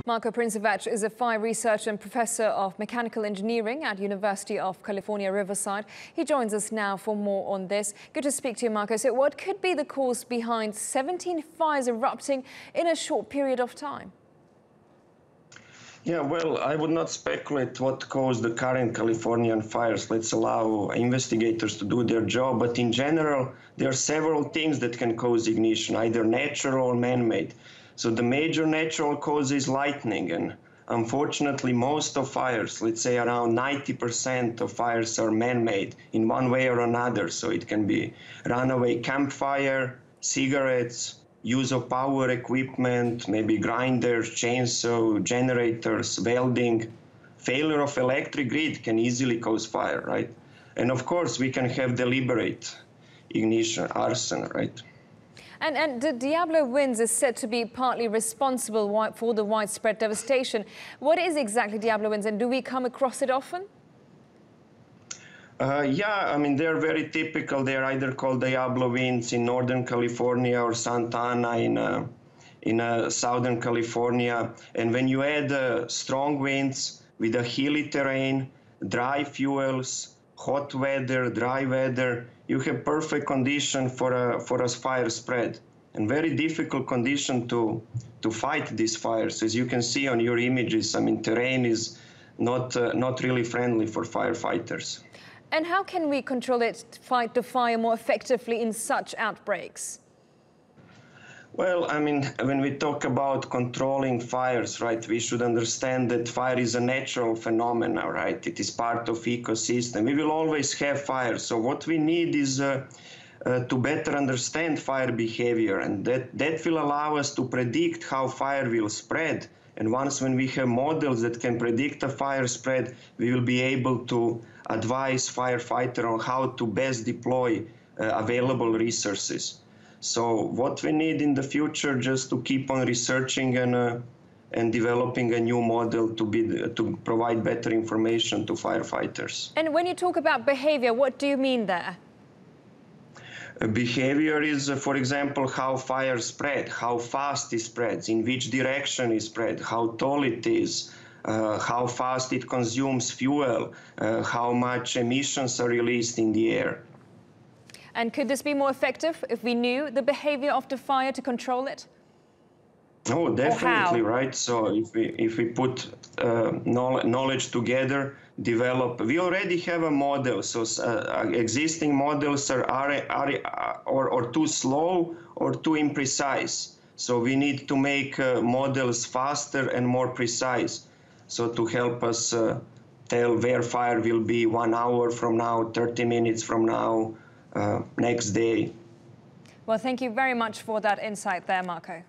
Marko Princevac is a fire researcher and professor of mechanical engineering at University of California, Riverside. He joins us now for more on this. Good to speak to you, Marko. So what could be the cause behind 17 fires erupting in a short period of time? Yeah, well, I would not speculate what caused the current Californian fires. Let's allow investigators to do their job. But in general, there are several things that can cause ignition, either natural or man-made. So the major natural cause is lightning. And unfortunately, most of fires, let's say around 90% of fires are man-made in one way or another. So it can be runaway campfire, cigarettes, use of power equipment, maybe grinders, chainsaw, generators, welding. Failure of electric grid can easily cause fire, right? And of course, we can have deliberate ignition, arson, right? And the Diablo winds is said to be partly responsible for the widespread devastation. What is exactly Diablo winds, and do we come across it often? Yeah, I mean, they're very typical. They're either called Diablo winds in Northern California or Santa Ana in Southern California. And when you add strong winds with a hilly terrain, dry fuels, hot weather, dry weather, you have perfect condition for a fire spread, and very difficult condition to fight these fires. As you can see on your images, I mean, terrain is not really friendly for firefighters. And how can we control it, fight the fire more effectively in such outbreaks? Well, I mean, when we talk about controlling fires, right, we should understand that fire is a natural phenomenon, right? It is part of ecosystem. We will always have fire. So what we need is to better understand fire behavior, and that will allow us to predict how fire will spread. And once when we have models that can predict a fire spread, we will be able to advise firefighter on how to best deploy available resources. So what we need in the future, just to keep on researching and developing a new model to provide better information to firefighters. And when you talk about behavior, what do you mean there? Behavior is, for example, how fire spread, how fast it spreads, in which direction it spread, how tall it is, how fast it consumes fuel, how much emissions are released in the air. And could this be more effective if we knew the behavior of the fire to control it? Oh, definitely, right? So if we put knowledge together, develop. We already have a model. So existing models are too slow or too imprecise. So we need to make models faster and more precise. So to help us tell where fire will be 1 hour from now, 30 minutes from now, next day. Well, thank you very much for that insight there, Marko.